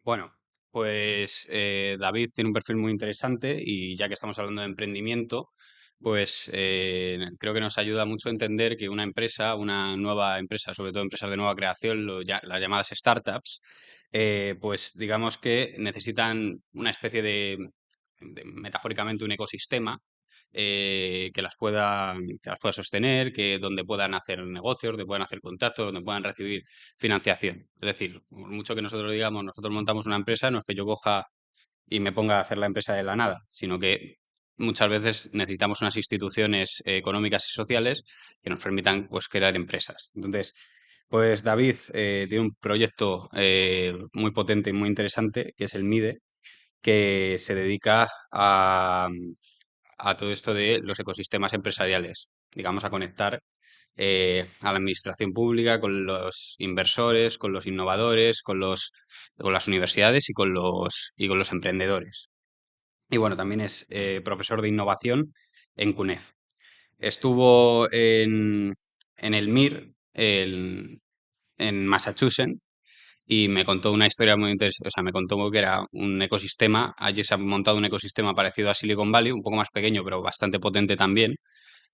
Bueno, pues David tiene un perfil muy interesante y ya que estamos hablando de emprendimiento, pues creo que nos ayuda mucho a entender que una empresa, una nueva empresa, sobre todo empresas de nueva creación, las llamadas startups, pues digamos que necesitan una especie metafóricamente un ecosistema que las pueda sostener, donde puedan hacer negocios, donde puedan hacer contactos, donde puedan recibir financiación. Es decir, por mucho que nosotros digamos, nosotros montamos una empresa, no es que yo coja y me ponga a hacer la empresa de la nada, sino que muchas veces necesitamos unas instituciones económicas y sociales que nos permitan pues crear empresas. Entonces, pues David tiene un proyecto muy potente y muy interesante, que es el MIDE, que se dedica a todo esto de los ecosistemas empresariales, digamos, a conectar a la administración pública con los inversores, con los innovadores, con las universidades y con los emprendedores. Y bueno, también es profesor de innovación en CUNEF. Estuvo en el MIR, en Massachusetts, y me contó una historia muy interesante. O sea, me contó que era un ecosistema. Allí se ha montado un ecosistema parecido a Silicon Valley, un poco más pequeño, pero bastante potente también,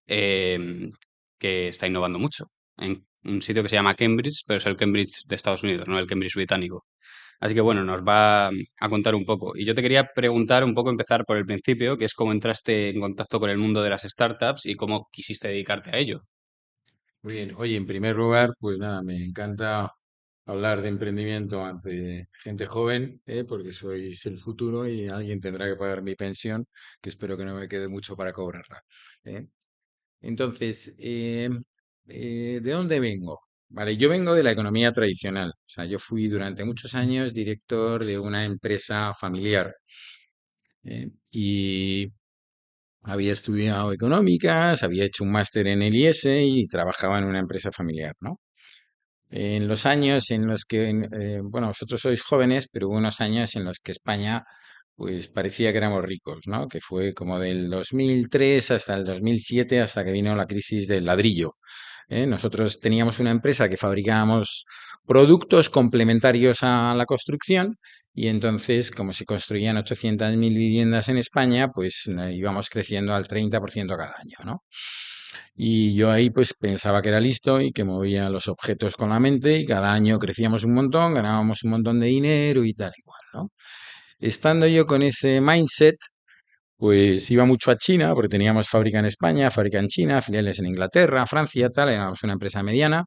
em, que está innovando mucho. En un sitio que se llama Cambridge, pero es el Cambridge de Estados Unidos, no el Cambridge británico. Así que bueno, nos va a contar un poco. Y yo te quería preguntar un poco, empezar por el principio, que es cómo entraste en contacto con el mundo de las startups y cómo quisiste dedicarte a ello. Muy bien. Oye, en primer lugar, pues nada, me encanta hablar de emprendimiento ante gente joven, porque sois el futuro y alguien tendrá que pagar mi pensión, que espero que no me quede mucho para cobrarla. ¿Eh? Entonces, ¿de dónde vengo? Vale, yo vengo de la economía tradicional. O sea, yo fui durante muchos años director de una empresa familiar. Y había estudiado económicas, había hecho un máster en el IES y trabajaba en una empresa familiar, ¿no? En los años en los que, bueno, vosotros sois jóvenes, pero hubo unos años en los que España, pues parecía que éramos ricos, ¿no? Que fue como del 2003 hasta el 2007, hasta que vino la crisis del ladrillo. Nosotros teníamos una empresa que fabricábamos productos complementarios a la construcción y entonces, como se construían 800.000 viviendas en España, pues íbamos creciendo al 30% cada año, ¿no? Y yo ahí pues pensaba que era listo y que movía los objetos con la mente y cada año crecíamos un montón, ganábamos un montón de dinero y tal igual, ¿no? Estando yo con ese mindset, pues iba mucho a China, porque teníamos fábrica en España, fábrica en China, filiales en Inglaterra, Francia, tal, éramos una empresa mediana.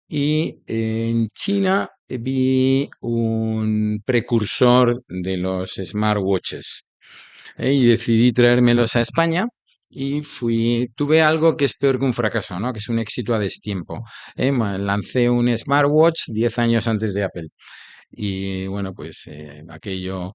Y en China vi un precursor de los smartwatches, y decidí traérmelos a España. Y tuve algo que es peor que un fracaso, ¿no? Que es un éxito a destiempo. Lancé un smartwatch 10 años antes de Apple. Y bueno, pues aquello,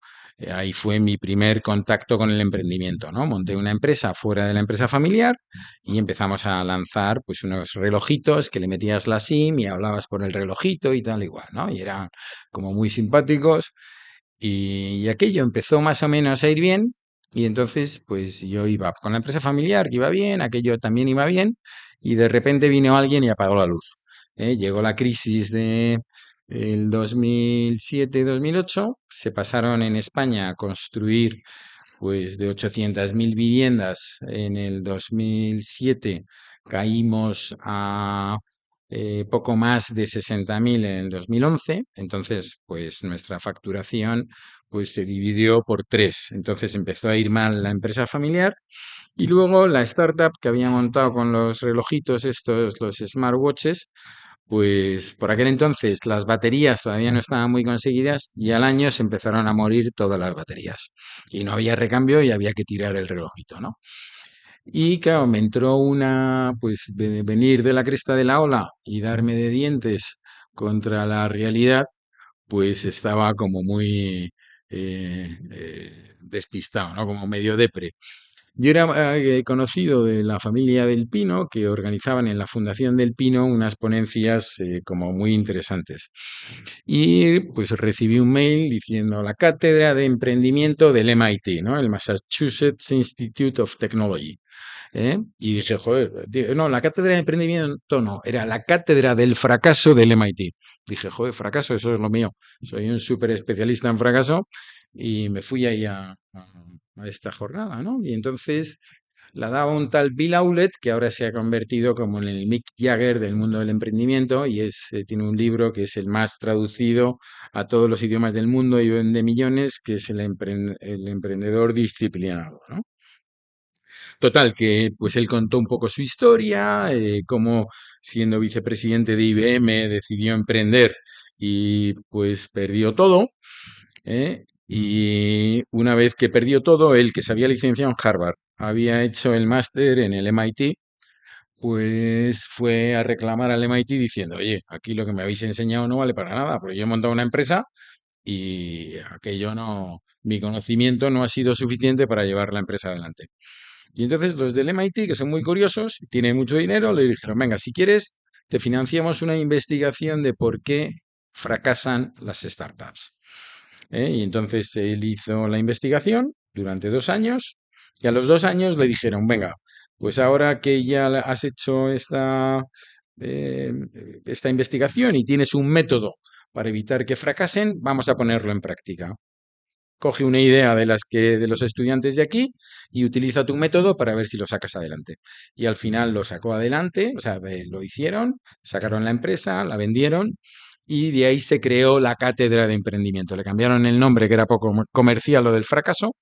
ahí fue mi primer contacto con el emprendimiento, ¿no? Monté una empresa fuera de la empresa familiar y empezamos a lanzar pues unos relojitos que le metías la SIM y hablabas por el relojito y tal igual, ¿no? Y eran como muy simpáticos y aquello empezó más o menos a ir bien y entonces pues yo iba con la empresa familiar que iba bien, aquello también iba bien y de repente vino alguien y apagó la luz. Llegó la crisis de el 2007-2008, se pasaron en España a construir pues de 800.000 viviendas en el 2007, caímos a poco más de 60.000 en el 2011. Entonces pues nuestra facturación pues se dividió por tres, entonces empezó a ir mal la empresa familiar y luego la startup que había montado con los relojitos estos, los smartwatches, pues por aquel entonces las baterías todavía no estaban muy conseguidas y al año se empezaron a morir todas las baterías. Y no había recambio y había que tirar el relojito, ¿no? Y claro, me entró una, pues venir de la cresta de la ola y darme de dientes contra la realidad, pues estaba como muy despistado, ¿no? Como medio depre. Yo era conocido de la familia del Pino, que organizaban en la Fundación del Pino unas ponencias como muy interesantes. Y pues recibí un mail diciendo la cátedra de emprendimiento del MIT, ¿no? El Massachusetts Institute of Technology. ¿Eh? Y dije, joder, no, la cátedra de emprendimiento no, era la cátedra del fracaso del MIT. Dije, joder, fracaso, eso es lo mío. Soy un súper especialista en fracaso y me fui ahí a esta jornada, ¿no? Y entonces la daba un tal Bill Hewlett, que ahora se ha convertido como en el Mick Jagger del mundo del emprendimiento y tiene un libro que es el más traducido a todos los idiomas del mundo y vende millones, que es el emprendedor disciplinado, ¿no? Total, que pues él contó un poco su historia, cómo siendo vicepresidente de IBM decidió emprender y pues perdió todo. Y una vez que perdió todo, él que se había licenciado en Harvard, había hecho el máster en el MIT, pues fue a reclamar al MIT diciendo, oye, aquí lo que me habéis enseñado no vale para nada, porque yo he montado una empresa y aquello no, mi conocimiento no ha sido suficiente para llevar la empresa adelante. Y entonces los del MIT, que son muy curiosos, tienen mucho dinero, le dijeron, venga, si quieres, te financiamos una investigación de por qué fracasan las startups. Y entonces él hizo la investigación durante 2 años y a los 2 años le dijeron, venga, pues ahora que ya has hecho eh, esta investigación y tienes un método para evitar que fracasen, vamos a ponerlo en práctica. Coge una idea de los estudiantes de aquí y utiliza tu método para ver si lo sacas adelante. Y al final lo sacó adelante, o sea, lo hicieron, sacaron la empresa, la vendieron y de ahí se creó la cátedra de emprendimiento. Le cambiaron el nombre, que era poco comercial lo del fracaso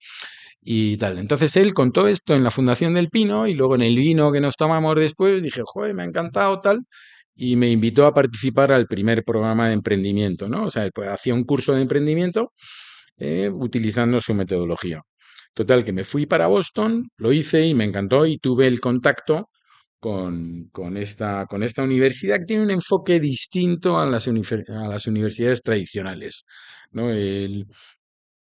y tal. Entonces él contó esto en la Fundación del Pino y luego en el vino que nos tomamos después dije, joder, me ha encantado tal. Y me invitó a participar al primer programa de emprendimiento, ¿no? O sea, él, pues, hacía un curso de emprendimiento utilizando su metodología. Total, que me fui para Boston, lo hice y me encantó y tuve el contacto con esta universidad que tiene un enfoque distinto a las universidades tradicionales, ¿no? El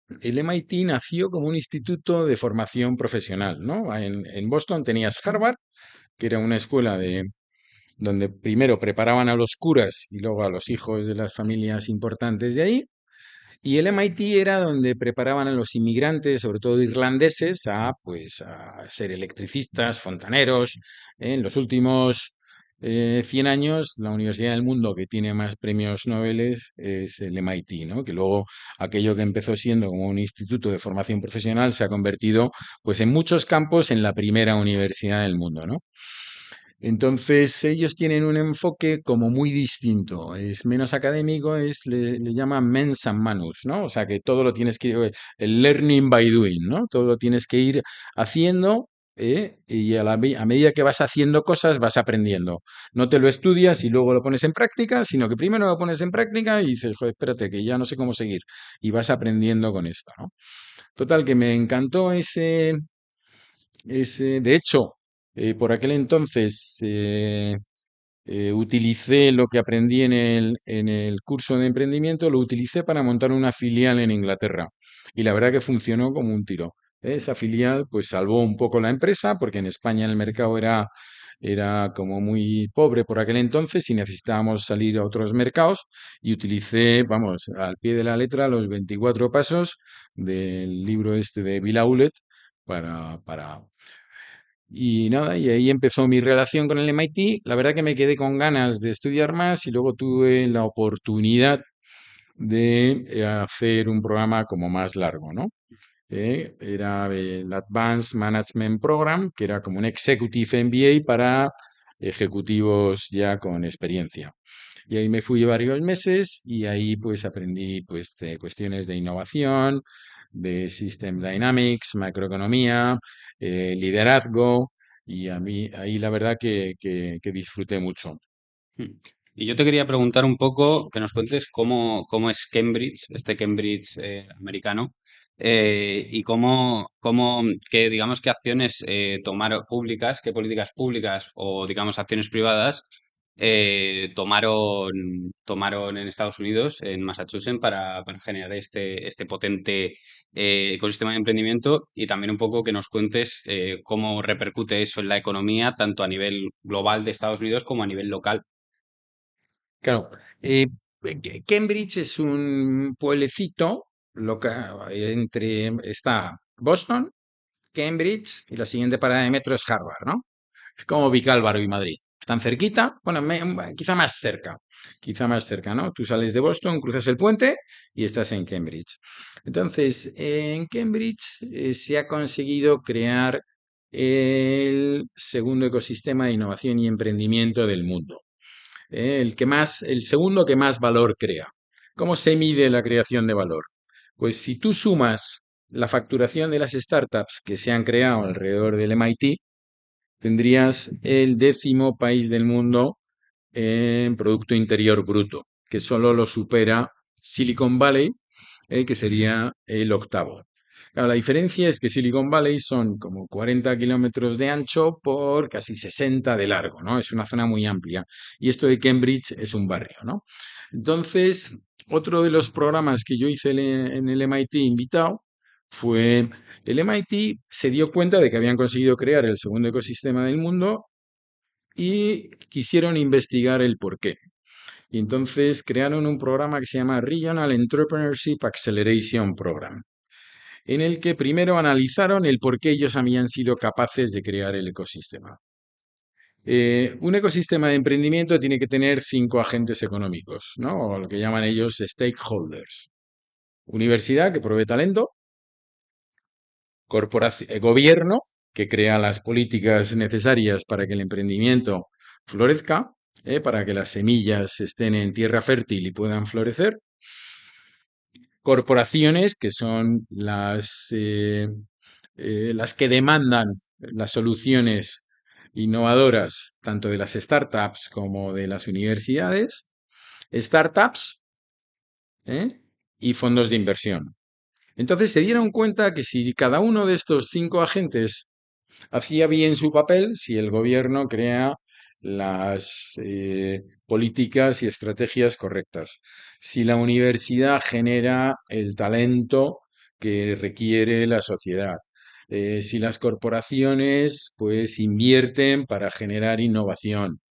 MIT nació como un instituto de formación profesional, ¿no? En Boston tenías Harvard, que era una escuela donde primero preparaban a los curas y luego a los hijos de las familias importantes de ahí. Y el MIT era donde preparaban a los inmigrantes, sobre todo irlandeses, pues, a ser electricistas, fontaneros. En los últimos 100 años, la universidad del mundo que tiene más premios Nobel es el MIT, ¿no? Que luego aquello que empezó siendo como un instituto de formación profesional se ha convertido, pues, en muchos campos en la primera universidad del mundo, ¿no? Entonces, ellos tienen un enfoque como muy distinto, es menos académico, le llaman mens and manus, ¿no? O sea, que todo lo tienes el learning by doing, ¿no? Todo lo tienes que ir haciendo, y a medida que vas haciendo cosas vas aprendiendo. No te lo estudias y luego lo pones en práctica, sino que primero lo pones en práctica y dices, joder, espérate, que ya no sé cómo seguir. Y vas aprendiendo con esto, ¿no? Total, que me encantó de hecho, por aquel entonces utilicé lo que aprendí en el curso de emprendimiento, lo utilicé para montar una filial en Inglaterra. Y la verdad que funcionó como un tiro. Esa filial pues salvó un poco la empresa porque en España el mercado era como muy pobre por aquel entonces y necesitábamos salir a otros mercados y utilicé, vamos, al pie de la letra los 24 pasos del libro este de Bill Hewlett para y nada, y ahí empezó mi relación con el MIT. La verdad que me quedé con ganas de estudiar más y luego tuve la oportunidad de hacer un programa como más largo, ¿no? Era el Advanced Management Program, que era como un Executive MBA para ejecutivos ya con experiencia. Y ahí me fui varios meses y ahí pues aprendí pues de cuestiones de innovación, de System Dynamics, macroeconomía, liderazgo y a mí ahí la verdad que disfruté mucho. Mm. Y yo te quería preguntar un poco, que nos cuentes cómo es Cambridge, este Cambridge americano, y qué, digamos, qué acciones tomar públicas, qué políticas públicas o, digamos, acciones privadas tomaron en Estados Unidos, en Massachusetts, para generar este potente ecosistema de emprendimiento y también un poco que nos cuentes cómo repercute eso en la economía, tanto a nivel global de Estados Unidos como a nivel local. Claro, Cambridge es un pueblecito está Boston, Cambridge y la siguiente parada de metro es Harvard, ¿no? Es como Vicálvaro y Madrid. Están cerquita, bueno, quizá más cerca, ¿no? Tú sales de Boston, cruzas el puente y estás en Cambridge. Entonces, en Cambridge se ha conseguido crear el segundo ecosistema de innovación y emprendimiento del mundo. El segundo que más valor crea. ¿Cómo se mide la creación de valor? Pues si tú sumas la facturación de las startups que se han creado alrededor del MIT, tendrías el 10º país del mundo en Producto Interior Bruto, que solo lo supera Silicon Valley, que sería el octavo. Claro, la diferencia es que Silicon Valley son como 40 kilómetros de ancho por casi 60 de largo, ¿no? Es una zona muy amplia. Y esto de Cambridge es un barrio, ¿no? Entonces, otro de los programas que yo hice en el MIT invitado fue el MIT se dio cuenta de que habían conseguido crear el segundo ecosistema del mundo y quisieron investigar el porqué. Y entonces crearon un programa que se llama Regional Entrepreneurship Acceleration Program, en el que primero analizaron el por qué ellos habían sido capaces de crear el ecosistema. Un ecosistema de emprendimiento tiene que tener 5 agentes económicos, ¿no? O lo que llaman ellos stakeholders. Universidad, que provee talento, gobierno, que crea las políticas necesarias para que el emprendimiento florezca, para que las semillas estén en tierra fértil y puedan florecer. Corporaciones, que son las que demandan las soluciones innovadoras, tanto de las startups como de las universidades. Startups, ¿eh? Y fondos de inversión. Entonces se dieron cuenta que si cada uno de estos 5 agentes hacía bien su papel, si el gobierno crea las políticas y estrategias correctas, si la universidad genera el talento que requiere la sociedad, si las corporaciones pues invierten para generar innovación,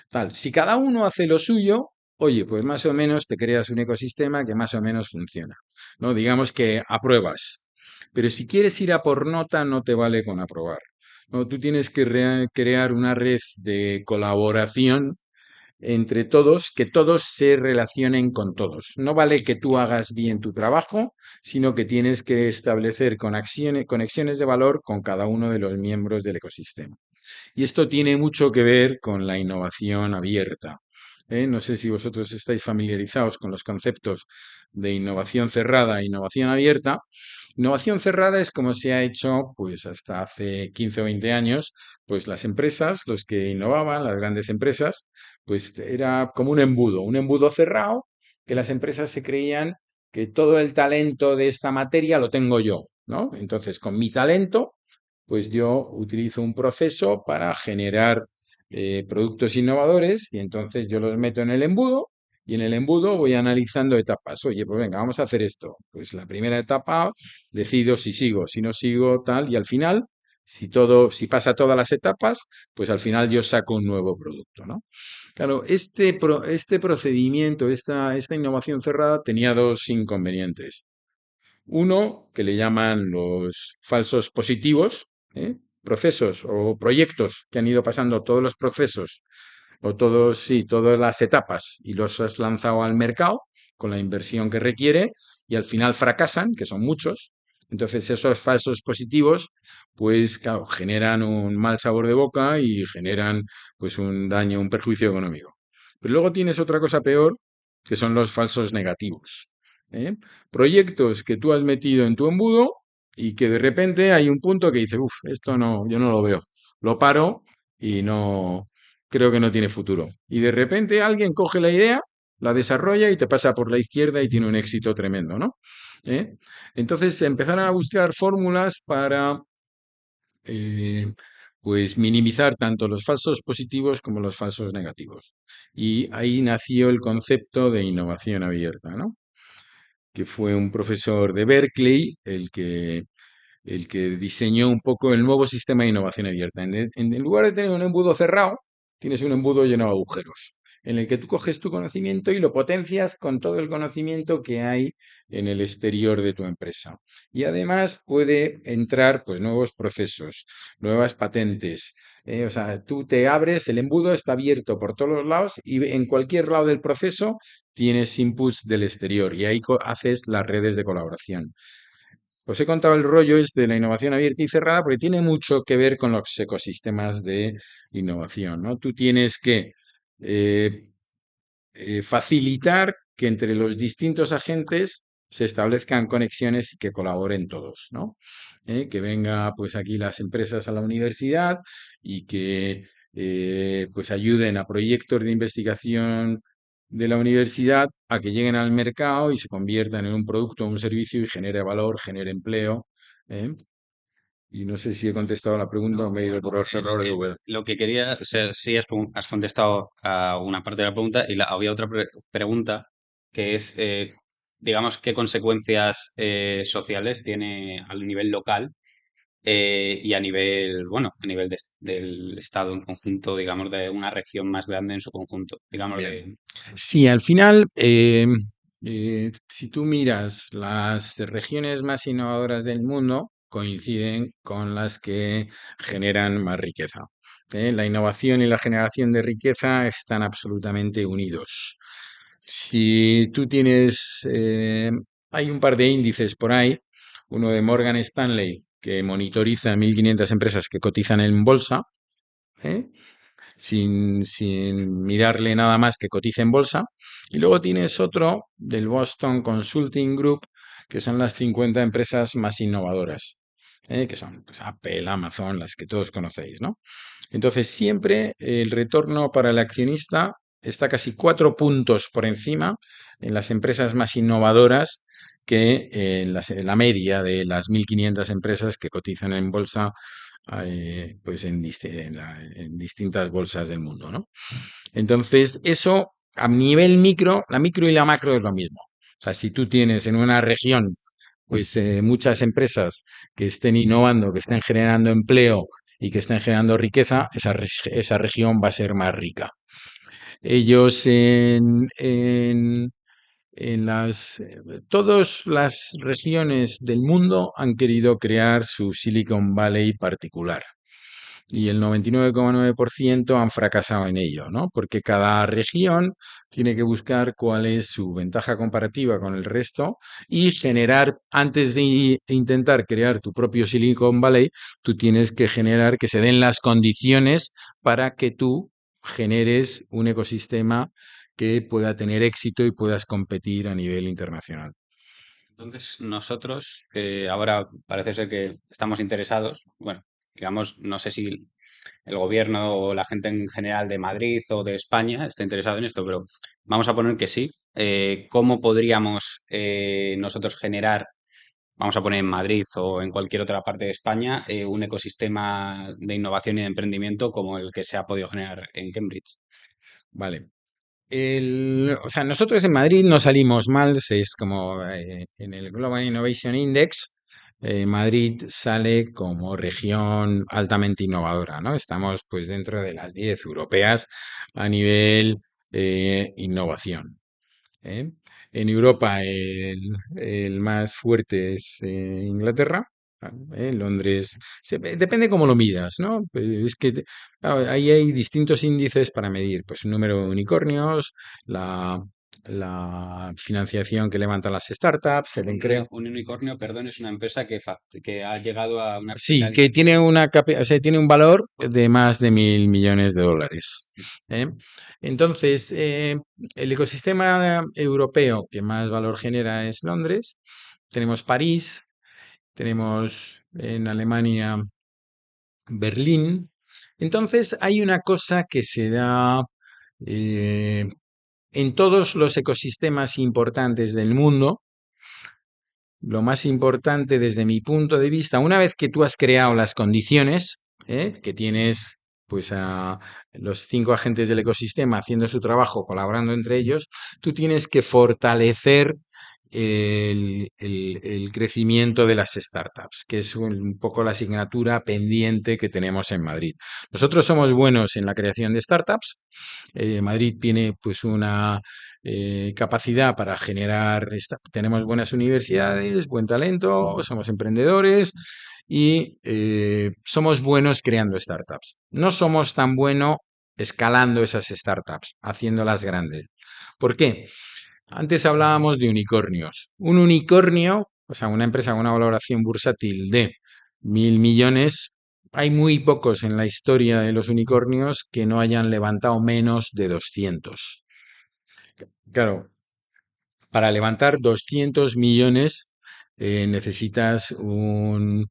tal. Si cada uno hace lo suyo, oye, pues más o menos te creas un ecosistema que más o menos funciona, ¿no? Digamos que apruebas. Pero si quieres ir a por nota, no te vale con aprobar. No, tú tienes que crear una red de colaboración entre todos, que todos se relacionen con todos. No vale que tú hagas bien tu trabajo, sino que tienes que establecer conexiones de valor con cada uno de los miembros del ecosistema. Y esto tiene mucho que ver con la innovación abierta. No sé si vosotros estáis familiarizados con los conceptos de innovación cerrada e innovación abierta. Innovación cerrada es como se ha hecho pues hasta hace 15 o 20 años, pues las empresas, los que innovaban, las grandes empresas, pues era como un embudo cerrado que las empresas se creían que todo el talento de esta materia lo tengo yo, ¿no? Entonces, con mi talento pues yo utilizo un proceso para generar productos innovadores y entonces yo los meto en el embudo y en el embudo voy analizando etapas. Oye, pues venga, vamos a hacer esto. Pues la primera etapa decido si sigo, si no sigo, tal, y al final, si pasa todas las etapas, pues al final yo saco un nuevo producto, ¿no? Claro, este procedimiento, esta innovación cerrada tenía 2 inconvenientes. Uno, que le llaman los falsos positivos, ¿eh? Procesos o proyectos que han ido pasando todos los procesos o sí, todas las etapas y los has lanzado al mercado con la inversión que requiere y al final fracasan, que son muchos. Entonces esos falsos positivos, pues claro, generan un mal sabor de boca y generan pues un daño, un perjuicio económico. Pero luego tienes otra cosa peor, que son los falsos negativos. ¿Eh? Proyectos que tú has metido en tu embudo y que de repente hay un punto que dice, uff, esto no, yo no lo veo. Lo paro y no, creo que no tiene futuro. Y de repente alguien coge la idea, la desarrolla y te pasa por la izquierda y tiene un éxito tremendo, ¿no? ¿Eh? Entonces empezaron a buscar fórmulas eh, pues minimizar tanto los falsos positivos como los falsos negativos. Y ahí nació el concepto de innovación abierta, ¿no? Que fue un profesor de Berkeley el que diseñó un poco el nuevo sistema de innovación abierta. En lugar de tener un embudo cerrado, tienes un embudo lleno de agujeros, en el que tú coges tu conocimiento y lo potencias con todo el conocimiento que hay en el exterior de tu empresa. Y además puede entrar pues nuevos procesos, nuevas patentes. O sea, tú te abres, el embudo está abierto por todos los lados y en cualquier lado del proceso tienes inputs del exterior y ahí haces las redes de colaboración. Os he contado el rollo de la innovación abierta y cerrada porque tiene mucho que ver con los ecosistemas de innovación, ¿no? Tú tienes que eh, facilitar que entre los distintos agentes se establezcan conexiones y que colaboren todos, ¿no? Que venga pues aquí las empresas a la universidad y que pues ayuden a proyectos de investigación de la universidad a que lleguen al mercado y se conviertan en un producto o un servicio y genere valor, genere empleo. ¿eh? Y no sé si he contestado la pregunta o No, me he ido bueno, por otro error de Google. lo que quería, o sea, sí has contestado a una parte de la pregunta y había otra pregunta que es, digamos, qué consecuencias sociales tiene al nivel local y a nivel, bueno, a nivel del Estado en conjunto, digamos, de una región más grande en su conjunto, digamos, Bien. de... Sí, al final, si tú miras las regiones más innovadoras del mundo, coinciden con las que generan más riqueza. La innovación y la generación de riqueza están absolutamente unidos. Si tú tienes, hay un par de índices por ahí, uno de Morgan Stanley que monitoriza 1.500 empresas que cotizan en bolsa, ¿eh? sin mirarle nada más que cotice en bolsa. Y luego tienes otro del Boston Consulting Group, que son las 50 empresas más innovadoras, que son pues, Apple, Amazon, las que todos conocéis, ¿no? Entonces, siempre el retorno para el accionista está casi 4 puntos por encima en las empresas más innovadoras que en la media de las 1.500 empresas que cotizan en bolsa pues en distintas bolsas del mundo, ¿no? Entonces, eso a nivel micro, la micro y la macro es lo mismo. O sea, si tú tienes en una región pues muchas empresas que estén innovando, que estén generando empleo y que estén generando riqueza, esa región va a ser más rica. Ellos todas las regiones del mundo han querido crear su Silicon Valley particular y el 99,9% han fracasado en ello, ¿no? Porque cada región tiene que buscar cuál es su ventaja comparativa con el resto y generar, antes de intentar crear tu propio Silicon Valley, tú tienes que generar que se den las condiciones para que tú generes un ecosistema que pueda tener éxito y puedas competir a nivel internacional. Entonces, nosotros ahora parece ser que estamos interesados, bueno, digamos, no sé si el gobierno o la gente en general de Madrid o de España está interesado en esto, pero vamos a poner que sí. ¿Cómo podríamos nosotros generar, vamos a poner en Madrid o en cualquier otra parte de España, un ecosistema de innovación y de emprendimiento como el que se ha podido generar en Cambridge? Vale. O sea, nosotros en Madrid no salimos mal, es como en el Global Innovation Index, Madrid sale como región altamente innovadora, ¿no? Estamos pues dentro de las 10 europeas a nivel innovación. ¿eh? En Europa el más fuerte es Inglaterra. Londres, depende cómo lo midas, ¿no? Es que claro, ahí hay distintos índices para medir, pues el número de unicornios, la, la financiación que levantan las startups, el encreo. Un unicornio, perdón, es una empresa que ha llegado a una Sí, capital. que tiene o sea, tiene un valor de más de 1.000 millones de dólares. ¿eh? Entonces, el ecosistema europeo que más valor genera es Londres. Tenemos París, tenemos en Alemania Berlín. Entonces, hay una cosa que se da eh, en todos los ecosistemas importantes del mundo. Lo más importante desde mi punto de vista, una vez que tú has creado las condiciones, que tienes pues a los 5 agentes del ecosistema haciendo su trabajo, colaborando entre ellos, tú tienes que fortalecer el crecimiento de las startups, que es un poco la asignatura pendiente que tenemos en Madrid. Nosotros somos buenos en la creación de startups. Madrid tiene pues una capacidad para generar, tenemos buenas universidades, buen talento, somos emprendedores y somos buenos creando startups. No somos tan buenos escalando esas startups, haciéndolas grandes. ¿Por qué? Antes hablábamos de unicornios. Un unicornio, o sea, una empresa con una valoración bursátil de 1.000 millones, hay muy pocos en la historia de los unicornios que no hayan levantado menos de 200. Claro, para levantar 200 millones necesitas un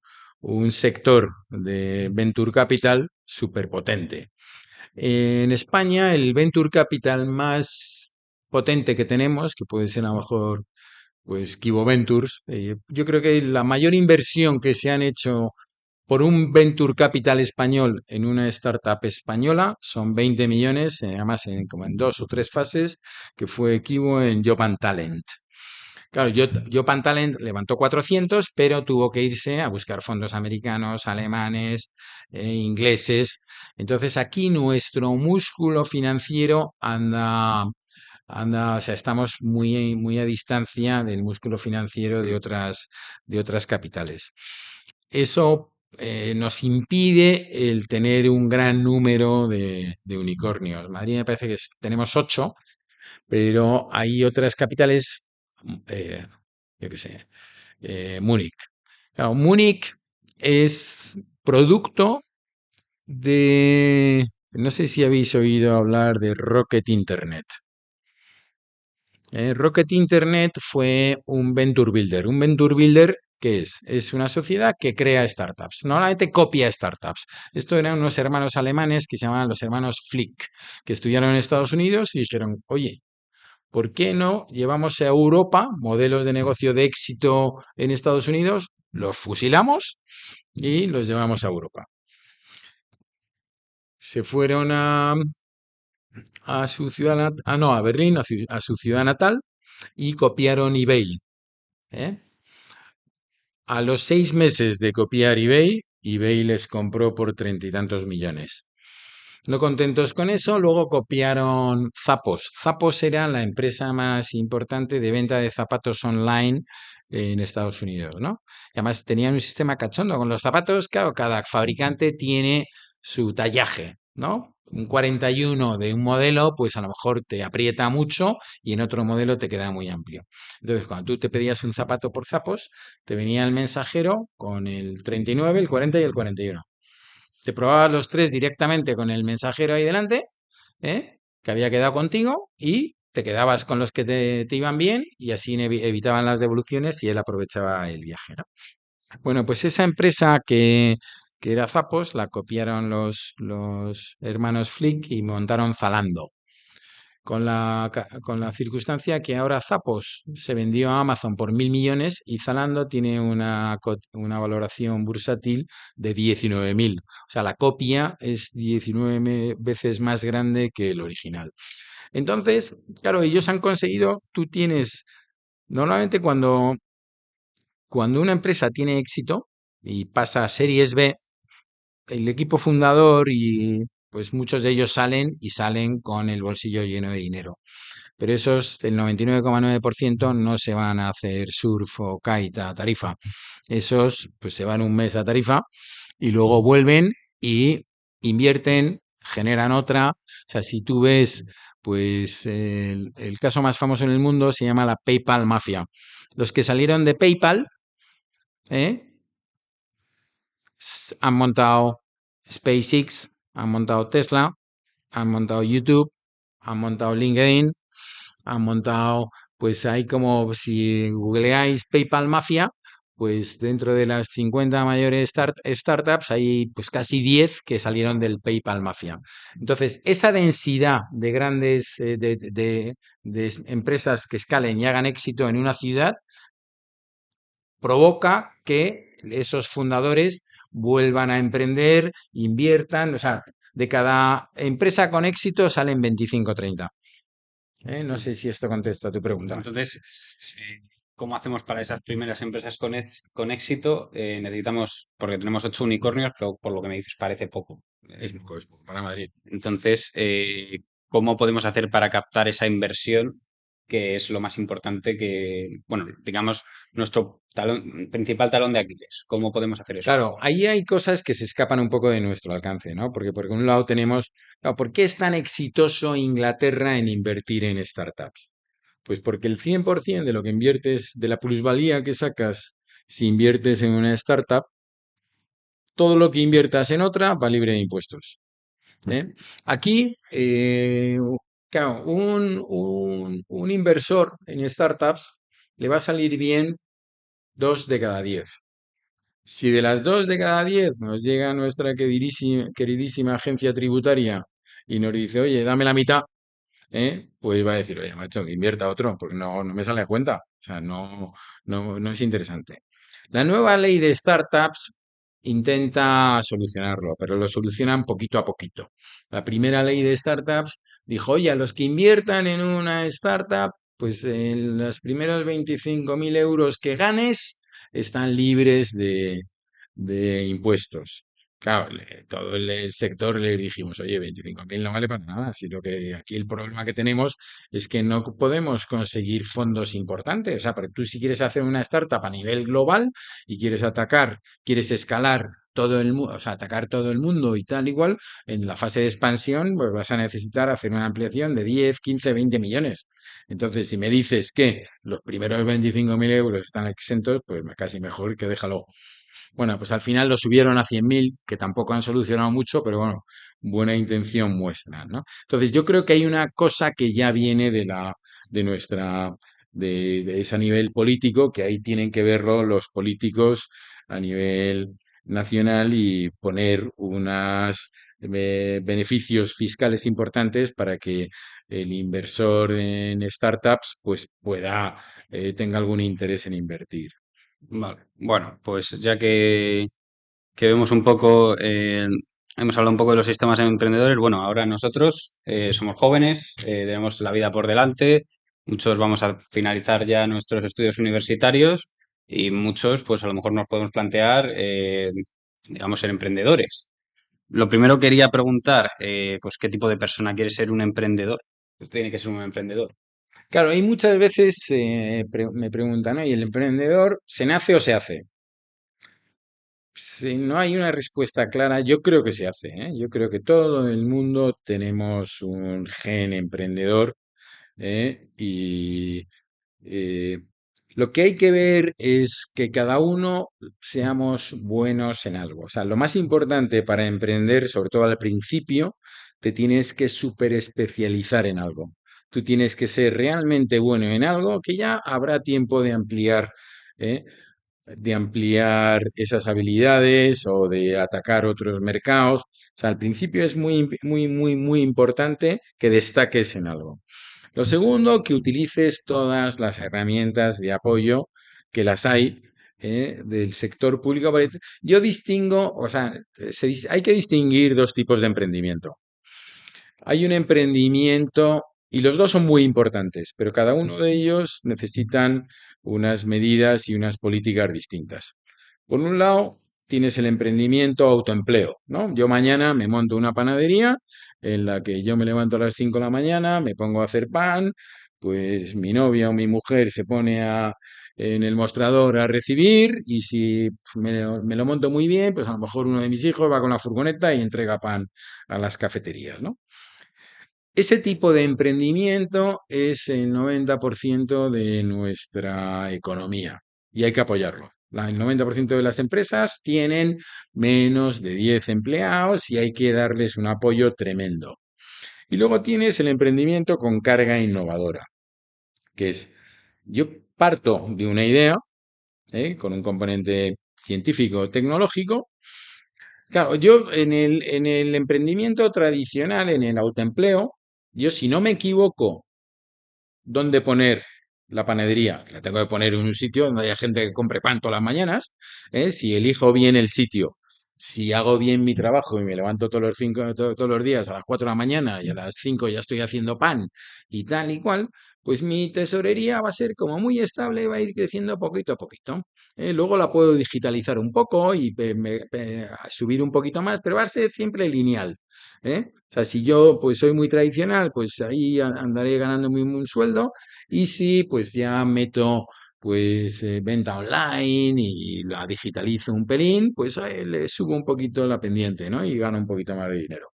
sector de venture capital súper potente. En España, el venture capital más potente que tenemos, que puede ser a lo mejor pues Kibo Ventures, yo creo que la mayor inversión que se han hecho por un venture capital español en una startup española son 20 millones, además como en 2 o 3 fases, que fue Kibo en Job Talent. Claro, Job Talent levantó 400, pero tuvo que irse a buscar fondos americanos, alemanes, ingleses. Entonces aquí nuestro músculo financiero anda, o sea, estamos muy, muy a distancia del músculo financiero de otras capitales. Eso nos impide el tener un gran número de unicornios. Madrid me parece que tenemos 8, pero hay otras capitales, eh, yo qué sé, Múnich. Claro, Múnich es producto no sé si habéis oído hablar de Rocket Internet. Rocket Internet fue un Venture Builder. Un Venture Builder, ¿qué es? Es una sociedad que crea startups. Normalmente copia startups. Esto eran unos hermanos alemanes que se llamaban los hermanos Flick, que estudiaron en Estados Unidos y dijeron, oye, ¿por qué no llevamos a Europa modelos de negocio de éxito en Estados Unidos? Los fusilamos y los llevamos a Europa. Se fueron a su ciudad, no, a Berlín, a su ciudad natal y copiaron eBay. ¿eh? A los 6 meses de copiar eBay, eBay les compró por 30 y tantos millones. No contentos con eso, luego copiaron Zappos. Zappos era la empresa más importante de venta de zapatos online en Estados Unidos, ¿no? Y además tenían un sistema cachondo con los zapatos. Claro, cada fabricante tiene su tallaje, ¿no? Un 41 de un modelo, pues a lo mejor te aprieta mucho y en otro modelo te queda muy amplio. Entonces, cuando tú te pedías un zapato por Zappos, te venía el mensajero con el 39, el 40 y el 41. Te probabas los tres directamente con el mensajero ahí delante, que había quedado contigo, y te quedabas con los que te iban bien y así evitaban las devoluciones y él aprovechaba el viaje, ¿no? Bueno, pues esa empresa que era Zappos la copiaron los hermanos Flick y montaron Zalando con la circunstancia que ahora Zappos se vendió a Amazon por 1.000 millones y Zalando tiene una valoración bursátil de 19.000. O sea, la copia es 19 veces más grande que el original. Entonces, claro, ellos han conseguido, normalmente cuando una empresa tiene éxito y pasa a Series B, el equipo fundador y pues muchos de ellos salen con el bolsillo lleno de dinero. Pero esos, el 99,9% no se van a hacer surf o kite a Tarifa. Esos pues se van un mes a Tarifa y luego vuelven y invierten, generan otra. O sea, si tú ves, pues el caso más famoso en el mundo se llama la PayPal Mafia. Los que salieron de PayPal ¿eh? Han montado SpaceX, han montado Tesla, han montado YouTube, han montado LinkedIn, han montado, pues hay como si googleáis PayPal Mafia, pues dentro de las 50 mayores startups hay pues casi 10 que salieron del PayPal Mafia. Entonces, esa densidad de grandes de empresas que escalen y hagan éxito en una ciudad provoca que esos fundadores vuelvan a emprender, inviertan, o sea, de cada empresa con éxito salen 25 o 30. No sé si esto contesta a tu pregunta. Entonces, ¿cómo hacemos para esas primeras empresas con éxito? Necesitamos, porque tenemos 8 unicornios, pero por lo que me dices parece poco. Es poco para Madrid. Entonces, ¿cómo podemos hacer para captar esa inversión, que es lo más importante bueno, digamos, nuestro principal talón de Aquiles? ¿Cómo podemos hacer eso? Claro, ahí hay cosas que se escapan un poco de nuestro alcance, ¿no? Porque por un lado tenemos, claro, ¿por qué es tan exitoso Inglaterra en invertir en startups? Pues porque el 100% de lo que inviertes, de la plusvalía que sacas si inviertes en una startup, todo lo que inviertas en otra va libre de impuestos. ¿Eh? Aquí, claro, un inversor en startups le va a salir bien 2 de cada 10. Si de las 2 de cada 10 nos llega nuestra queridísima agencia tributaria y nos dice, oye, dame la mitad, pues va a decir, oye, macho, que invierta otro, porque no me sale a cuenta. O sea, no es interesante. La nueva ley de startups intenta solucionarlo, pero lo solucionan poquito a poquito. La primera ley de startups dijo, oye, a los que inviertan en una startup, pues en los primeros 25.000 euros que ganes están libres de impuestos. Claro, todo el sector le dijimos, oye, 25.000 no vale para nada. Si lo que aquí el problema que tenemos es que no podemos conseguir fondos importantes. O sea, pero tú si quieres hacer una startup a nivel global y quieres escalar todo el mundo, o sea, atacar todo el mundo y tal igual, en la fase de expansión, pues vas a necesitar hacer una ampliación de 10, 15, 20 millones. Entonces, si me dices que los primeros 25.000 euros están exentos, pues casi mejor que déjalo. Bueno, pues al final lo subieron a 100.000, que tampoco han solucionado mucho, pero bueno, buena intención muestran, ¿no? Entonces yo creo que hay una cosa que ya viene de nuestra, de ese nivel político, que ahí tienen que verlo los políticos a nivel nacional y poner unos beneficios fiscales importantes para que el inversor en startups pues tenga algún interés en invertir. Vale. Bueno, pues ya que vemos un poco, hemos hablado un poco de los sistemas emprendedores. Bueno, ahora nosotros somos jóvenes, tenemos la vida por delante, muchos vamos a finalizar ya nuestros estudios universitarios y muchos, pues a lo mejor nos podemos plantear, digamos, ser emprendedores. Lo primero quería preguntar, pues, ¿qué tipo de persona quiere ser un emprendedor? Pues tiene que ser un emprendedor. Claro, hay muchas veces me preguntan, ¿y el emprendedor se nace o se hace? Si no hay una respuesta clara, yo creo que se hace, ¿eh? Yo creo que todo el mundo tenemos un gen emprendedor, y eh, lo que hay que ver es que cada uno seamos buenos en algo. O sea, lo más importante para emprender, sobre todo al principio, te tienes que súper especializar en algo. Tú tienes que ser realmente bueno en algo que ya habrá tiempo ¿eh? de ampliar esas habilidades o de atacar otros mercados. O sea, al principio es muy importante que destaques en algo. Lo segundo, que utilices todas las herramientas de apoyo que las hay, del sector público. Porque yo distingo, o sea, hay que distinguir dos tipos de emprendimiento. Hay un emprendimiento, y los dos son muy importantes, pero cada uno de ellos necesitan unas medidas y unas políticas distintas. Por un lado, tienes el emprendimiento autoempleo, ¿no? Yo mañana me monto una panadería en la que yo me levanto a las 5 de la mañana, me pongo a hacer pan, pues mi novia o mi mujer se pone en el mostrador a recibir y si me lo monto muy bien, pues a lo mejor uno de mis hijos va con la furgoneta y entrega pan a las cafeterías, ¿no? Ese tipo de emprendimiento es el 90% de nuestra economía y hay que apoyarlo. El 90% de las empresas tienen menos de 10 empleados y hay que darles un apoyo tremendo. Y luego tienes el emprendimiento con carga innovadora, que es, yo parto de una idea, con un componente científico tecnológico. Claro, yo en el emprendimiento tradicional, en el autoempleo, yo si no me equivoco dónde poner la panadería, que la tengo que poner en un sitio donde haya gente que compre pan todas las mañanas, ¿eh? Si elijo bien el sitio, si hago bien mi trabajo y me levanto todos los días a las 4 de la mañana y a las 5 ya estoy haciendo pan y tal y cual, pues mi tesorería va a ser como muy estable y va a ir creciendo poquito a poquito. Luego la puedo digitalizar un poco y a subir un poquito más, pero va a ser siempre lineal. O sea, si yo pues soy muy tradicional, pues ahí andaré ganando un sueldo y si pues ya meto pues venta online y la digitalizo un pelín, pues le subo un poquito la pendiente, ¿no? Y gano un poquito más de dinero.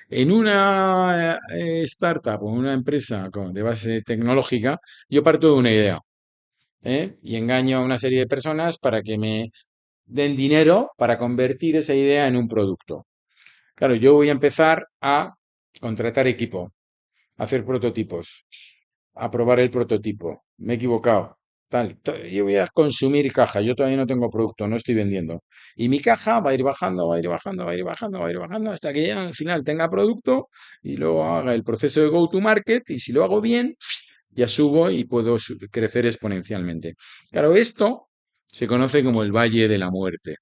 En una startup o una empresa de base tecnológica, yo parto de una idea, ¿eh? Y engaño a una serie de personas para que me den dinero para convertir esa idea en un producto. Claro, yo voy a empezar a contratar equipo, a hacer prototipos, a probar el prototipo. Me he equivocado. Tal, yo voy a consumir caja. Yo todavía no tengo producto, no estoy vendiendo. Y mi caja va a ir bajando, va a ir bajando, va a ir bajando, va a ir bajando hasta que ya al final tenga producto y luego haga el proceso de go to market. Y si lo hago bien, ya subo y puedo crecer exponencialmente. Claro, esto se conoce como el Valle de la Muerte,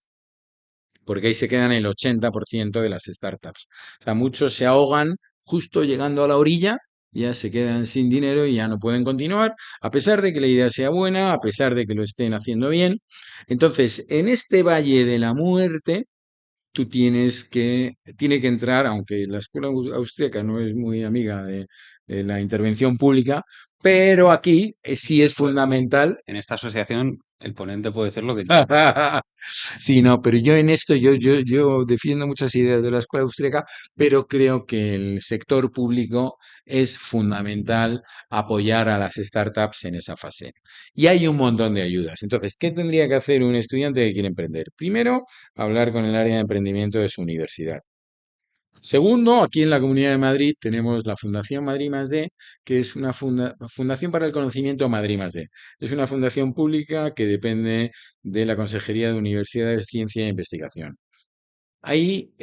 porque ahí se quedan el 80% de las startups. O sea, muchos se ahogan justo llegando a la orilla, ya se quedan sin dinero y ya no pueden continuar, a pesar de que la idea sea buena, a pesar de que lo estén haciendo bien. Entonces, en este valle de la muerte, tiene que entrar, aunque la escuela austríaca no es muy amiga de la intervención pública, pero aquí sí es fundamental. En esta asociación, el ponente puede decir lo que Sí, no, pero yo en esto, yo defiendo muchas ideas de la escuela austríaca, pero creo que el sector público es fundamental apoyar a las startups en esa fase. Y hay un montón de ayudas. Entonces, ¿qué tendría que hacer un estudiante que quiere emprender? Primero, hablar con el área de emprendimiento de su universidad. Segundo, aquí en la Comunidad de Madrid tenemos la Fundación Madrid Más D, que es una Fundación para el Conocimiento Madrid Más D. Es una fundación pública que depende de la Consejería de Universidades, Ciencia e Investigación. Ahí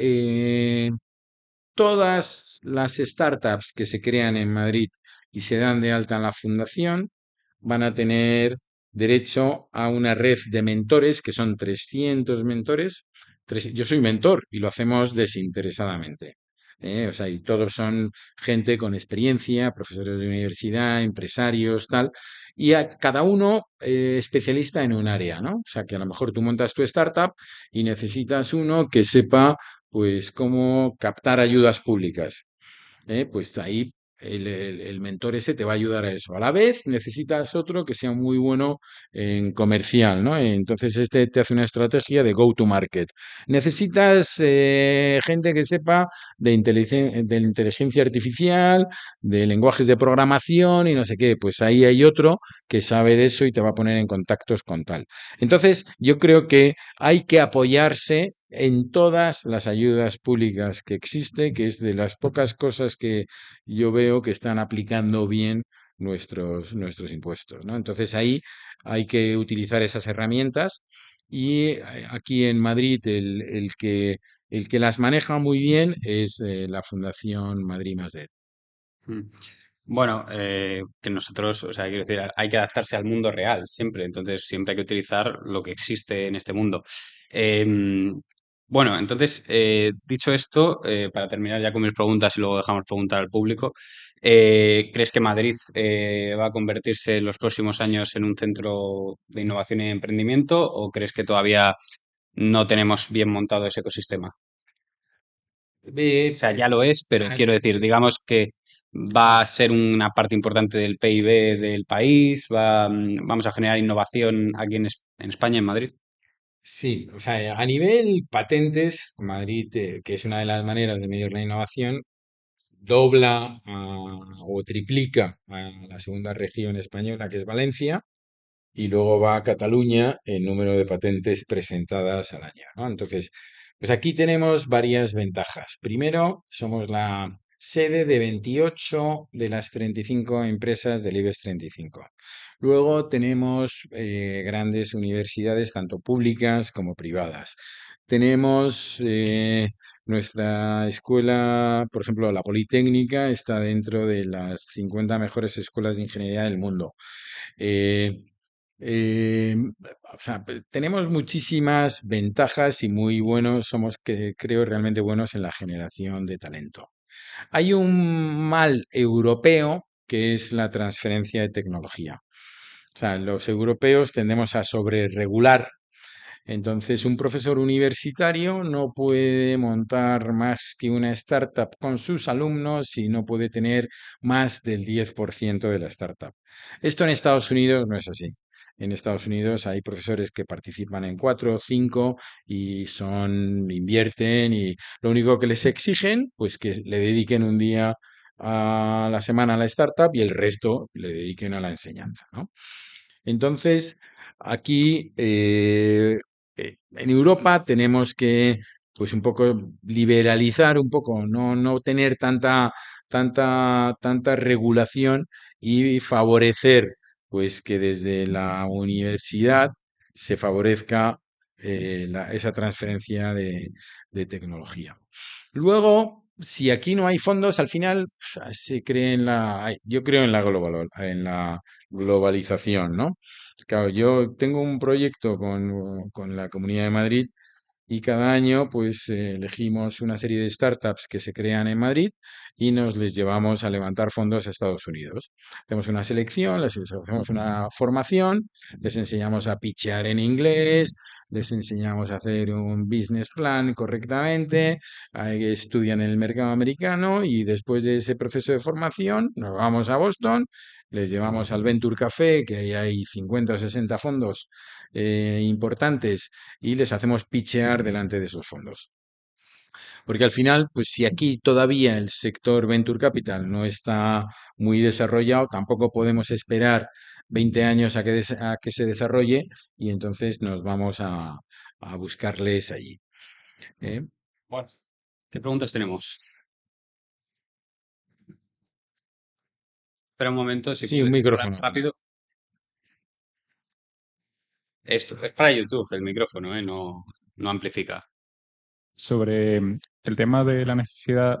todas las startups que se crean en Madrid y se dan de alta en la fundación van a tener derecho a una red de mentores, que son 300 mentores. Yo soy mentor y lo hacemos desinteresadamente. O sea, y todos son gente con experiencia, profesores de universidad, empresarios, tal, y a cada uno especialista en un área, ¿no? O sea, que a lo mejor tú montas tu startup y necesitas uno que sepa pues cómo captar ayudas públicas. Pues ahí el mentor ese te va a ayudar a eso. A la vez necesitas otro que sea muy bueno en comercial, ¿no? Entonces este te hace una estrategia de go to market. Necesitas gente que sepa de inteligencia artificial, de lenguajes de programación y no sé qué. Pues ahí hay otro que sabe de eso y te va a poner en contactos con tal. Entonces yo creo que hay que apoyarse en todas las ayudas públicas que existe, que es de las pocas cosas que yo veo que están aplicando bien nuestros impuestos, ¿no? Entonces ahí hay que utilizar esas herramientas y aquí en Madrid el que las maneja muy bien es la Fundación Madrid Más D. Mm. Bueno, que nosotros, o sea, quiero decir, hay que adaptarse al mundo real siempre, entonces siempre hay que utilizar lo que existe en este mundo. Em, bueno, entonces, dicho esto, para terminar ya con mis preguntas y luego dejamos preguntar al público, ¿crees que Madrid va a convertirse en los próximos años en un centro de innovación y emprendimiento o crees que todavía no tenemos bien montado ese ecosistema? O sea, ya lo es, O pero sea, quiero decir, digamos que va a ser una parte importante del PIB del país, vamos a generar innovación aquí en España, en Madrid. sí, o sea, a nivel patentes, Madrid, que es una de las maneras de medir la innovación, dobla o triplica a la segunda región española, que es Valencia, y luego va a Cataluña el número de patentes presentadas al año, ¿no? Entonces, pues aquí tenemos varias ventajas. Primero, somos la sede de 28 de las 35 empresas del IBEX 35. Luego tenemos grandes universidades, tanto públicas como privadas. Tenemos nuestra escuela, por ejemplo, la Politécnica está dentro de las 50 mejores escuelas de ingeniería del mundo. Eh, eh, o sea, tenemos muchísimas ventajas y muy buenos, somos que creo realmente buenos en la generación de talento. Hay un mal europeo que es la transferencia de tecnología. O sea, los europeos tendemos a sobreregular. Entonces, un profesor universitario no puede montar más que una startup con sus alumnos y no puede tener más del 10% de la startup. Esto en Estados Unidos no es así. En Estados Unidos hay profesores que participan en cuatro o cinco y invierten y lo único que les exigen, pues que le dediquen un día a la semana a la startup y el resto le dediquen a la enseñanza, ¿no? Entonces, aquí en Europa tenemos que, pues un poco liberalizar un poco, no tener tanta regulación y favorecer, pues que desde la universidad se favorezca esa transferencia de tecnología. Luego, si aquí no hay fondos, al final se cree yo creo en la globalización, ¿no? Claro, yo tengo un proyecto con la Comunidad de Madrid y cada año pues elegimos una serie de startups que se crean en Madrid y nos les llevamos a levantar fondos a Estados Unidos. Hacemos una selección, les hacemos una formación, les enseñamos a pitchear en inglés, les enseñamos a hacer un business plan correctamente, estudian en el mercado americano y después de ese proceso de formación nos vamos a Boston, les llevamos al Venture Café, que ahí hay 50 o 60 fondos importantes y les hacemos pitchear delante de esos fondos. Porque al final, pues si aquí todavía el sector Venture Capital no está muy desarrollado, tampoco podemos esperar 20 años a que se desarrolle y entonces nos vamos a buscarles allí. ¿Eh? Bueno, ¿qué preguntas tenemos? Espera un momento, si Sí, un puedes hablar micrófono. rápido. Esto es para YouTube, el micrófono, ¿eh? No amplifica. Sobre el tema de la necesidad,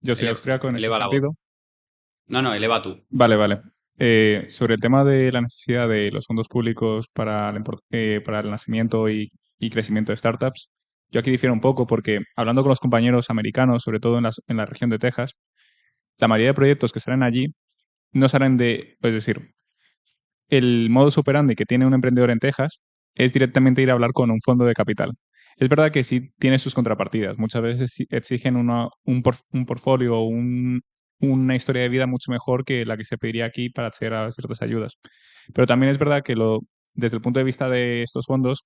yo soy austriaco en ese Eleva la sentido. voz. No, eleva tú. Vale, vale. Sobre el tema de la necesidad de los fondos públicos para el nacimiento y crecimiento de startups, yo aquí difiero un poco porque hablando con los compañeros americanos, sobre todo en la región de Texas, la mayoría de proyectos que salen allí no salen es decir, el modus operandi que tiene un emprendedor en Texas es directamente ir a hablar con un fondo de capital. Es verdad que sí tiene sus contrapartidas. Muchas veces sí exigen un portfolio o una historia de vida mucho mejor que la que se pediría aquí para acceder a ciertas ayudas. Pero también es verdad que desde el punto de vista de estos fondos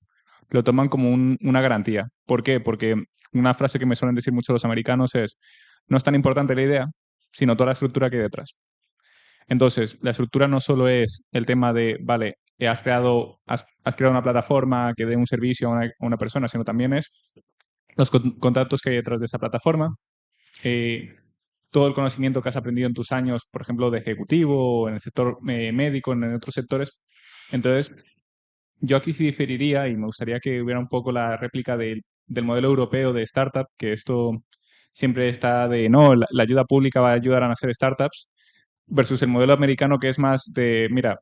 lo toman como una garantía. ¿Por qué? Porque una frase que me suelen decir mucho los americanos es, no es tan importante la idea, sino toda la estructura que hay detrás. Entonces, la estructura no solo es el tema de, vale, has creado una plataforma que dé un servicio a una persona, sino también es los contactos que hay detrás de esa plataforma, eh, todo el conocimiento que has aprendido en tus años, por ejemplo, de ejecutivo, o en el sector médico, en otros sectores. Entonces, yo aquí sí diferiría y me gustaría que hubiera un poco la réplica del modelo europeo de startup, que esto siempre está de, no, la ayuda pública va a ayudar a nacer startups, versus el modelo americano que es más de, mira,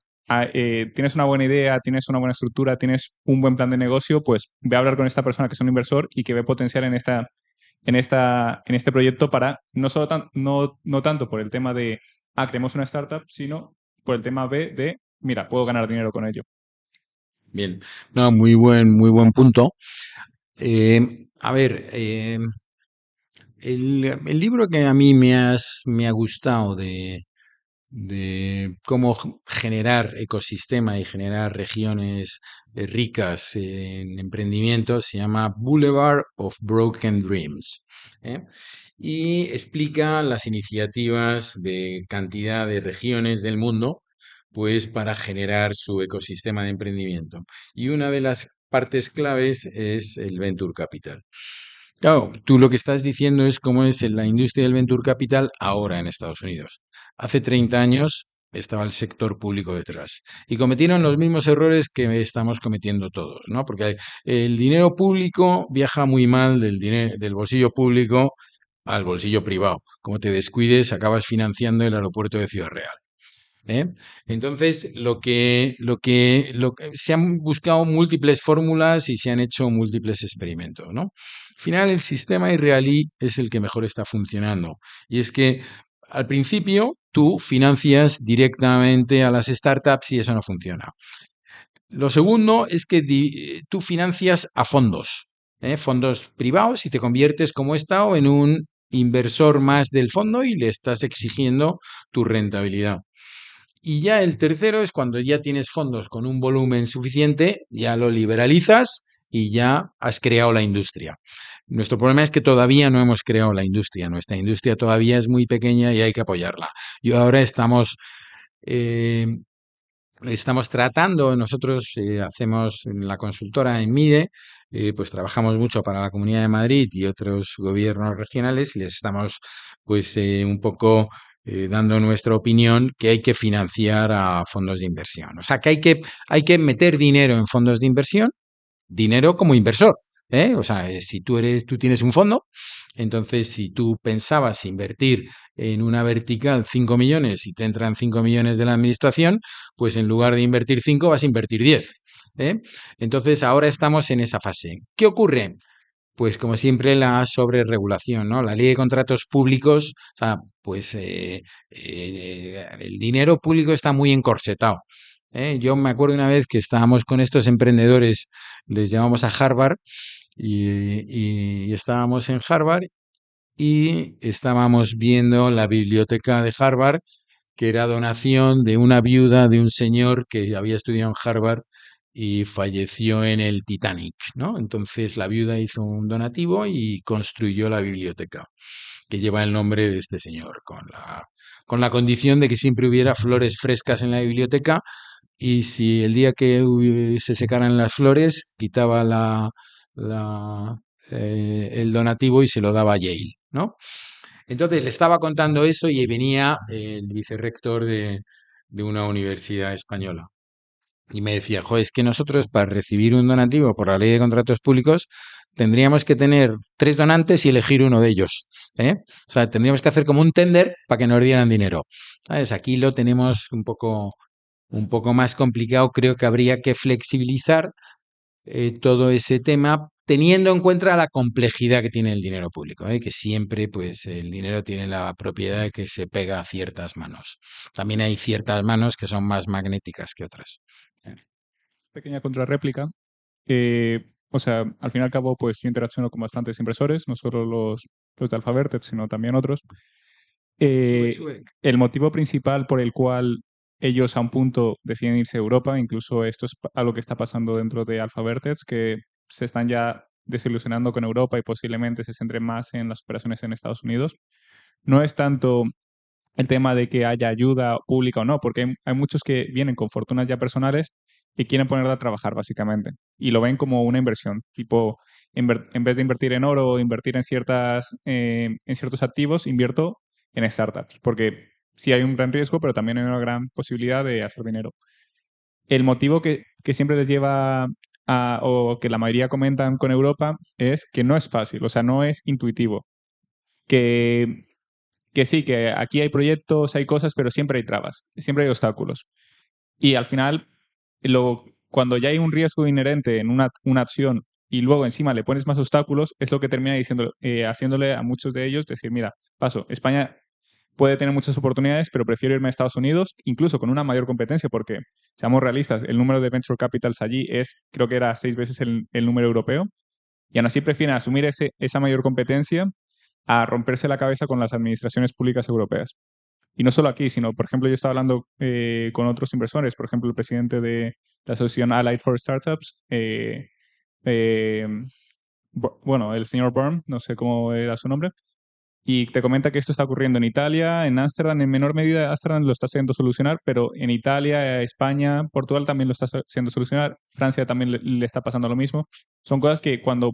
tienes una buena idea, tienes una buena estructura, tienes un buen plan de negocio, pues ve a hablar con esta persona que es un inversor y que ve potencial en este proyecto para no solo no tanto por el tema de, creemos una startup, sino por el tema B de, mira, puedo ganar dinero con ello. Bien, no, muy buen punto. A ver, el libro que a mí me ha gustado de cómo generar ecosistema y generar regiones ricas en emprendimiento se llama Boulevard of Broken Dreams. ¿Eh? Y explica las iniciativas de cantidad de regiones del mundo pues para generar su ecosistema de emprendimiento. Y una de las partes claves es el Venture Capital. Claro, tú lo que estás diciendo es cómo es en la industria del venture capital ahora en Estados Unidos. Hace 30 años estaba el sector público detrás y cometieron los mismos errores que estamos cometiendo todos, ¿no? Porque el dinero público viaja muy mal del bolsillo público al bolsillo privado. Como te descuides, acabas financiando el aeropuerto de Ciudad Real. ¿Eh? Entonces, se han buscado múltiples fórmulas y se han hecho múltiples experimentos, ¿no? Al final, el sistema israelí es el que mejor está funcionando. Y es que al principio tú financias directamente a las startups y eso no funciona. Lo segundo es que tú financias a fondos, fondos privados, y te conviertes como Estado en un inversor más del fondo y le estás exigiendo tu rentabilidad. Y ya el tercero es cuando ya tienes fondos con un volumen suficiente, ya lo liberalizas y ya has creado la industria. Nuestro problema es que todavía no hemos creado la industria. Nuestra industria todavía es muy pequeña y hay que apoyarla. Y ahora eh, estamos tratando, nosotros hacemos en la consultora en MIDE, pues trabajamos mucho para la Comunidad de Madrid y otros gobiernos regionales y les estamos pues un poco dando nuestra opinión que hay que financiar a fondos de inversión. O sea, que hay que meter dinero en fondos de inversión, dinero como inversor. O sea, si tú tienes un fondo, entonces si tú pensabas invertir en una vertical 5 millones y te entran 5 millones de la administración, pues en lugar de invertir 5 vas a invertir 10. ¿eh? Entonces ahora estamos en esa fase. ¿Qué ocurre? Pues como siempre la sobreregulación, ¿no? La ley de contratos públicos, o sea, pues el dinero público está muy encorsetado. Yo me acuerdo una vez que estábamos con estos emprendedores, les llamamos a Harvard, y estábamos en Harvard y estábamos viendo la biblioteca de Harvard, que era donación de una viuda de un señor que había estudiado en Harvard y falleció en el Titanic, ¿no? Entonces la viuda hizo un donativo y construyó la biblioteca, que lleva el nombre de este señor, con la condición de que siempre hubiera flores frescas en la biblioteca y si el día que se secaran las flores, quitaba la, el donativo y se lo daba a Yale, ¿no? Entonces le estaba contando eso y venía el vicerrector de una universidad española. Y me decía, jo, es que nosotros para recibir un donativo por la ley de contratos públicos tendríamos que tener 3 donantes y elegir uno de ellos. O sea, tendríamos que hacer como un tender para que nos dieran dinero. ¿Sabes? Aquí lo tenemos un poco más complicado. Creo que habría que flexibilizar todo ese tema teniendo en cuenta la complejidad que tiene el dinero público, que siempre pues el dinero tiene la propiedad de que se pega a ciertas manos. También hay ciertas manos que son más magnéticas que otras. Pequeña contrarréplica. O sea, al fin y al cabo, pues yo interacciono con bastantes inversores, no solo los de Alphabet, sino también otros. Sube, Eh, sube. el motivo principal por el cual ellos a un punto deciden irse a Europa, incluso esto es algo que está pasando dentro de Alphabet, que se están ya desilusionando con Europa y posiblemente se centren más en las operaciones en Estados Unidos. No es tanto el tema de que haya ayuda pública o no, porque hay muchos que vienen con fortunas ya personales y quieren ponerla a trabajar, básicamente. Y lo ven como una inversión, tipo, en vez de invertir en oro o invertir en ciertos activos, invierto en startups, porque sí hay un gran riesgo, pero también hay una gran posibilidad de hacer dinero. El motivo que siempre les lleva o que la mayoría comentan con Europa es que no es fácil, o sea, no es intuitivo. Que sí, que aquí hay proyectos, hay cosas, pero siempre hay trabas, siempre hay obstáculos. Y al final, cuando ya hay un riesgo inherente en una acción y luego encima le pones más obstáculos, es lo que termina haciéndole a muchos de ellos decir, mira, paso, España puede tener muchas oportunidades, pero prefiero irme a Estados Unidos, incluso con una mayor competencia, porque, seamos realistas, el número de venture capitals allí creo que era 6 veces el número europeo, y aún así prefieren asumir esa mayor competencia a romperse la cabeza con las administraciones públicas europeas. Y no solo aquí, sino, por ejemplo, yo estaba hablando con otros inversores, por ejemplo, el presidente de la asociación Allied for Startups, eh, bueno, el señor Burn, no sé cómo era su nombre, y te comenta que esto está ocurriendo en Italia, en Ámsterdam, en menor medida Ámsterdam lo está haciendo solucionar, pero en Italia, España, Portugal también lo está haciendo solucionar, Francia también le está pasando lo mismo. Son cosas que cuando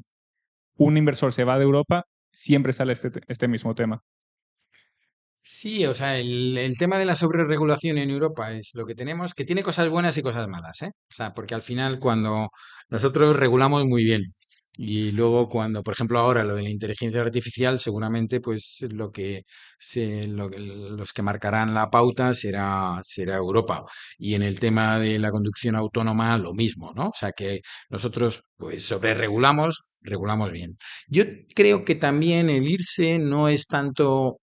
un inversor se va de Europa, siempre sale este mismo tema. Sí, o sea, el tema de la sobreregulación en Europa es lo que tenemos, que tiene cosas buenas y cosas malas, ¿eh? O sea, porque al final cuando nosotros regulamos muy bien y luego cuando, por ejemplo, ahora lo de la inteligencia artificial, seguramente pues los que marcarán la pauta será Europa. Y en el tema de la conducción autónoma, lo mismo, ¿no? O sea, que nosotros pues regulamos bien. Yo creo que también el irse no es tanto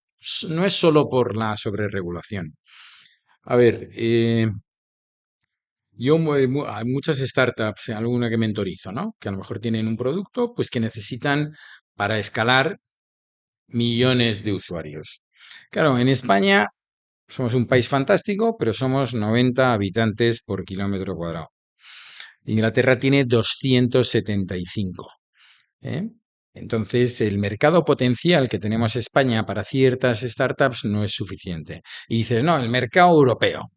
no es solo por la sobreregulación. A ver, hay muchas startups, alguna que mentorizo, ¿no? Que a lo mejor tienen un producto, pues que necesitan para escalar millones de usuarios. Claro, en España somos un país fantástico, pero somos 90 habitantes por kilómetro cuadrado. Inglaterra tiene 275. ¿Eh? Entonces, el mercado potencial que tenemos España para ciertas startups no es suficiente. Y dices, no, el mercado europeo.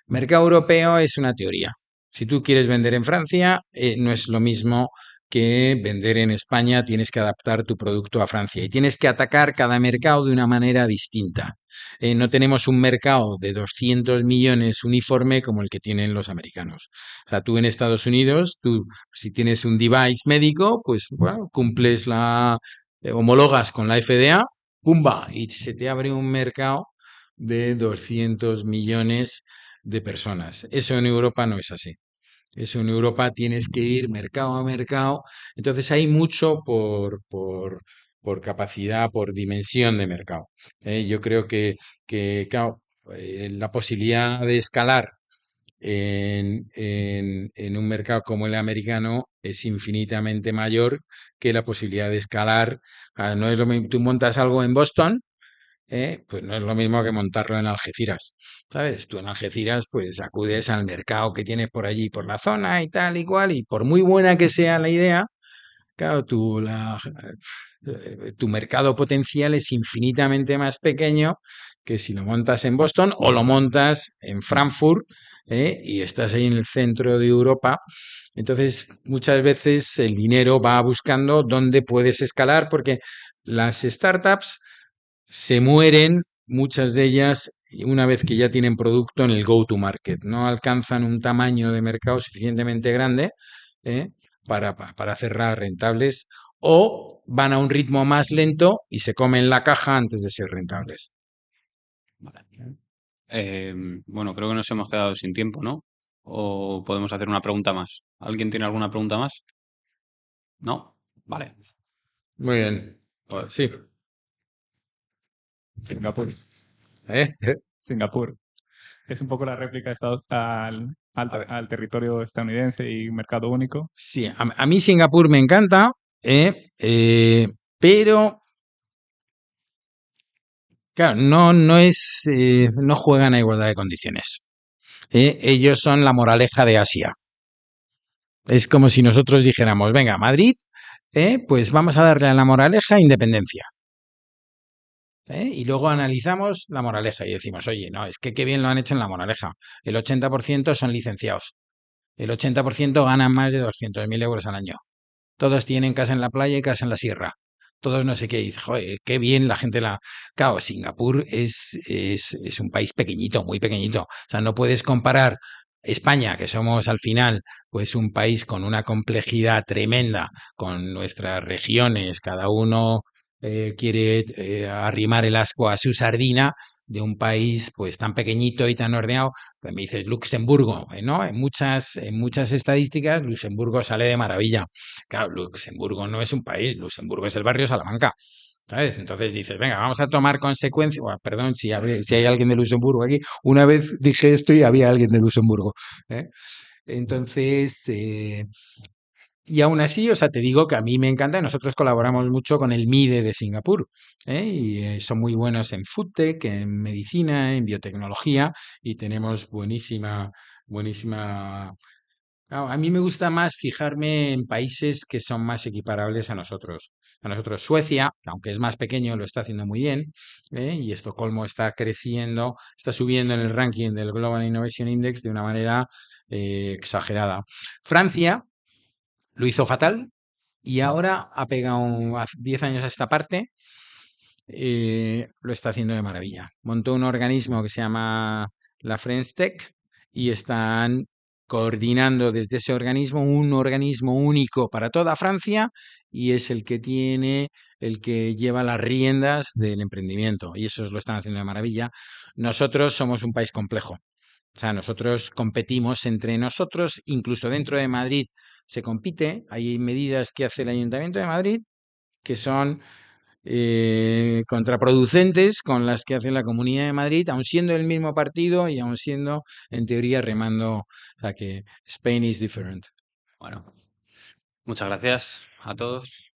Mercado europeo es una teoría. Si tú quieres vender en Francia, no es lo mismo que vender en España, tienes que adaptar tu producto a Francia y tienes que atacar cada mercado de una manera distinta. No tenemos un mercado de 200 millones uniforme como el que tienen los americanos. O sea, tú en Estados Unidos, tú si tienes un device médico, pues bueno, cumples homologas con la FDA, ¡pumba! Y se te abre un mercado de 200 millones de personas. Eso en Europa no es así. Eso en Europa tienes que ir mercado a mercado. Entonces hay mucho por capacidad, por dimensión de mercado. Yo creo que claro, la posibilidad de escalar en un mercado como el americano es infinitamente mayor que la posibilidad de escalar. No es lo mismo, tú montas algo en Boston, pues no es lo mismo que montarlo en Algeciras, ¿sabes? Tú en Algeciras pues acudes al mercado que tienes por allí, por la zona y tal y cual, y por muy buena que sea la idea, claro, tu mercado potencial es infinitamente más pequeño que si lo montas en Boston o lo montas en Frankfurt, y estás ahí en el centro de Europa. Entonces, muchas veces el dinero va buscando dónde puedes escalar porque las startups se mueren, muchas de ellas, una vez que ya tienen producto en el go-to-market. No alcanzan un tamaño de mercado suficientemente grande, ¿eh? para hacerlas rentables o van a un ritmo más lento y se comen la caja antes de ser rentables. Vale. Bueno, creo que nos hemos quedado sin tiempo, ¿no? ¿O podemos hacer una pregunta más? ¿Alguien tiene alguna pregunta más? ¿No? Vale. Muy bien. Pues sí. Singapur. ¿Eh? Singapur. Es un poco la réplica de A ver, al territorio estadounidense y mercado único. sí, a mí Singapur me encanta, pero claro, no juegan a igualdad de condiciones. Ellos son la moraleja de Asia. Es como si nosotros dijéramos, venga, Madrid, pues vamos a darle a la moraleja independencia. Y luego analizamos la moraleja y decimos, oye, no, es que qué bien lo han hecho en la moraleja. El 80% son licenciados. El 80% ganan más de 200.000 euros al año. Todos tienen casa en la playa y casa en la sierra. Todos no sé qué. Y dice, joder, qué bien la gente la... Claro, Singapur es un país pequeñito, muy pequeñito. O sea, no puedes comparar España, que somos al final pues un país con una complejidad tremenda, con nuestras regiones, cada uno quiere arrimar el asco a su sardina, de un país pues tan pequeñito y tan ordenado. Pues me dices Luxemburgo, ¿no? En muchas estadísticas Luxemburgo sale de maravilla. Claro, Luxemburgo no es un país, Luxemburgo es el barrio Salamanca, ¿sabes? Entonces dices, venga, vamos a tomar consecuencias. Bueno, perdón si hay alguien de Luxemburgo aquí. Una vez dije esto y había alguien de Luxemburgo, ¿eh? Entonces, y aún así, o sea, te digo que a mí me encanta. Nosotros colaboramos mucho con el MIDE de Singapur, y son muy buenos en foodtech, en medicina, en biotecnología y tenemos buenísima. Claro, a mí me gusta más fijarme en países que son más equiparables a nosotros. A nosotros, Suecia, aunque es más pequeño, lo está haciendo muy bien, y Estocolmo está creciendo, está subiendo en el ranking del Global Innovation Index de una manera exagerada. Francia lo hizo fatal, Y ahora ha pegado 10 años a esta parte, lo está haciendo de maravilla. Montó un organismo que se llama la French Tech y están coordinando desde ese organismo un organismo único para toda Francia y es el que lleva las riendas del emprendimiento y eso lo están haciendo de maravilla. Nosotros somos un país complejo. O sea, nosotros competimos entre nosotros, incluso dentro de Madrid se compite. Hay medidas que hace el Ayuntamiento de Madrid que son contraproducentes con las que hace la Comunidad de Madrid, aun siendo el mismo partido y aun siendo, en teoría, remando. O sea que Spain is different. Bueno, muchas gracias a todos.